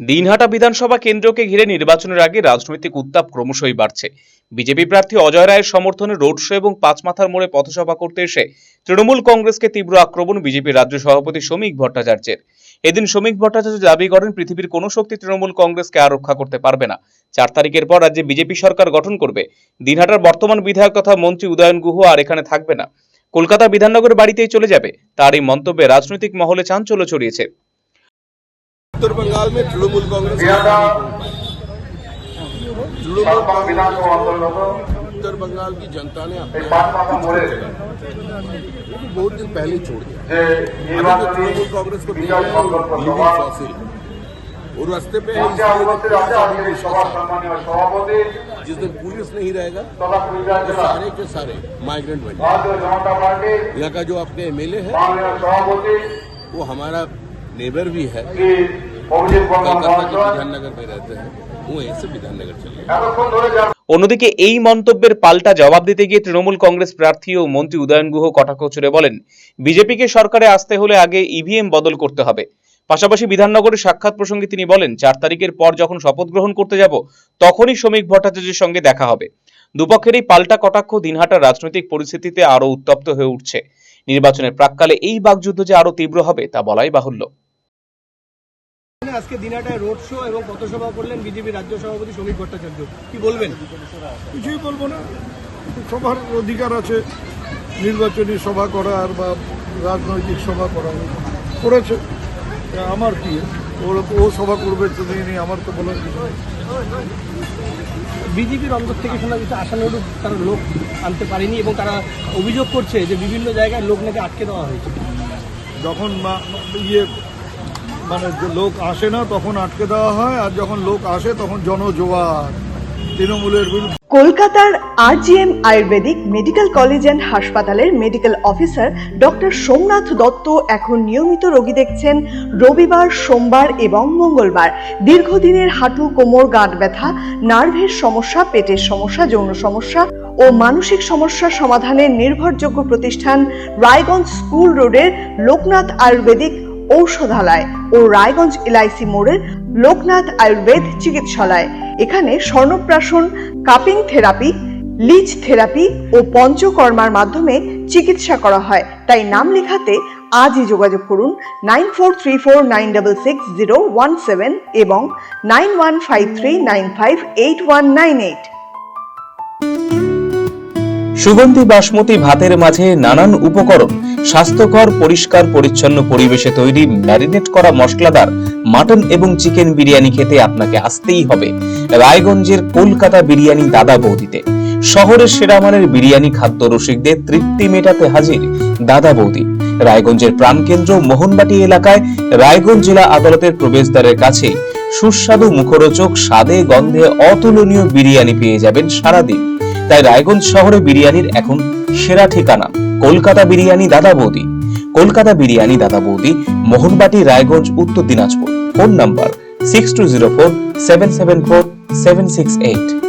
দিনহাটা বিধানসভা কেন্দ্রকে ঘিরে নির্বাচনের আগে রাজনৈতিক উত্তাপ ক্রমশই বাড়ছে। বিজেপি প্রার্থী অজয় রায়ের সমর্থনে রোড শো এবং পাঁচমাথার মোড়ে পথসভা করতে এসে তৃণমূল কংগ্রেসকে তীব্র আক্রমণ বিজেপির রাজ্য সভাপতি শ্রমিক ভট্টাচার্যের। এদিন শ্রমিক ভট্টাচার্য দাবি করেন, পৃথিবীর কোনো শক্তি তৃণমূল কংগ্রেসকে আর রক্ষা করতে পারবে না। 4 তারিখের পর রাজ্যে বিজেপি সরকার গঠন করবে। দিনহাটার বর্তমান বিধায়ক তথা মন্ত্রী উদয়ন গুহ আর এখানে থাকবে না, কলকাতা বিধাননগর বাড়িতেই চলে যাবে। তার এই মন্তব্যে রাজনৈতিক মহলে চাঞ্চল্য ছড়িয়েছে। उत्तर बंगाल में तृणमूल कांग्रेस उत्तर बंगाल की जनता ने बहुत दिन पहले छोड़ दिया। तृणमूल कांग्रेस को और रास्ते पे जिस दिन पुलिस नहीं रहेगा तो सारे के सारे माइग्रेंट बन जाएंगे। यहाँ का जो आपके एमएलए है वो हमारा नेबर भी है, कलकत्ता के विधाननगर में रहते हैं, वो ऐसे विधाननगर चले। অন্যদিকে এই মন্তব্যের পাল্টা জবাব দিতে গিয়ে তৃণমূল কংগ্রেস প্রার্থী ও মন্ত্রী উদয়ন গুহ কটাক্ষ ছুড়ে বলেন, বিজেপিকে সরকারে আসতে হলে আগে ইভিএম বদল করতে হবে। পাশাপাশি বিধাননগরের সাক্ষাৎ প্রসঙ্গে তিনি বলেন, 4 তারিখের পর যখন শপথ গ্রহণ করতে যাব তখনই শ্রমিক ভট্টাচার্যের সঙ্গে দেখা হবে। দুপক্ষের এই পাল্টা কটাক্ষ দিনহাটার রাজনৈতিক পরিস্থিতিতে আরো উত্তপ্ত হয়ে উঠছে। নির্বাচনের প্রাককালে এই বাকযুদ্ধ যে আরো তীব্র হবে তা বলাই বাহুল্য। আজকে দিনহাটায় রোড শো এবং পথসভা করলেন বিজেপি রাজ্য সভাপতি শ্রমিক ভট্টাচার্য, কি বলবেন? কিছুই বলবো না, সবার অধিকার আছে নির্বাচনী সভা করার বা রাজনৈতিক সভা করার, করেছে, আমার কি ও সভা করবে আমার তো বলার কিছু নেই। বিজেপির অন্তর থেকে শোনা যাচ্ছে আশানুরূপ তারা লোক আনতে পারেনি এবং তারা অভিযোগ করছে যে বিভিন্ন জায়গায় লোক নাকি আটকে দেওয়া হয়েছে। যখন মানে লোক আসে না তখন আটকে দেওয়া হয়, আর যখন লোক আসে তখন জনজোয়ার তৃণমূলের বিরুদ্ধে। কলকাতার RGM Ayurvedic medical college and হাসপাতালের medical officer doctor Somnath Dutta এখন নিয়মিত রোগী দেখছেন রবিবার, সোমবার এবং মঙ্গলবার। দীর্ঘদিনের হাঁটু, কোমর, গাঁট ব্যথা, নার্ভের সমস্যা, পেটের সমস্যা, যৌন সমস্যা ও মানসিক সমস্যা সমাধানের নির্ভরযোগ্য প্রতিষ্ঠান রায়গঞ্জ স্কুল রোডের লোকনাথ আয়ুর্বেদিক ঔষধালয় ও রায়গঞ্জ LIC মোড়ের লোকনাথ আয়ুর্বেদ চিকিৎসালয়। এখানে স্বর্ণপ্রাশন, কাপিং থেরাপি, লিচ থেরাপি ও পঞ্চকর্মার মাধ্যমে চিকিৎসা করা হয়। তাই নাম লেখাতে আজই যোগাযোগ করুন 9434966017 এবং 9153958198। সুগন্ধি বাসমতি ভাতের মাঝে নানান উপকরণ, স্বাস্থ্যকর, পরিষ্কার পরিচ্ছন্ন পরিবেশে তৈরি ম্যারিনেট করা মশলাদার মাটন এবং চিকেন বিরিয়ানি খেতে আপনাকে আসতেই হবে রায়গঞ্জের কলকাতা বিরিয়ানি দাদা বৌদিতে। শহরের সেরা মানের বিরিয়ানি খাদ্য রসিকদের তৃপ্তি মেটাতে হাজির দাদা বৌদি। রায়গঞ্জের প্রাণকেন্দ্র মোহনবাটি এলাকায় রায়গঞ্জ জেলা আদালতের প্রবেশদ্বারের কাছে সুস্বাদু, মুখরোচক, স্বাদে গন্ধে অতুলনীয় বিরিয়ানি পেয়ে যাবেন সারাদিন। তাই রায়গঞ্জ শহরে বিরিয়ানির এখন সেরা ঠিকানা কলকাতা বিরিয়ানি দাদা বৌদি। কলকাতা বিরিয়ানি দাদা বৌদি, মোহনবাটি, রায়গঞ্জ, উত্তর দিনাজপুর। Phone number 6204774768।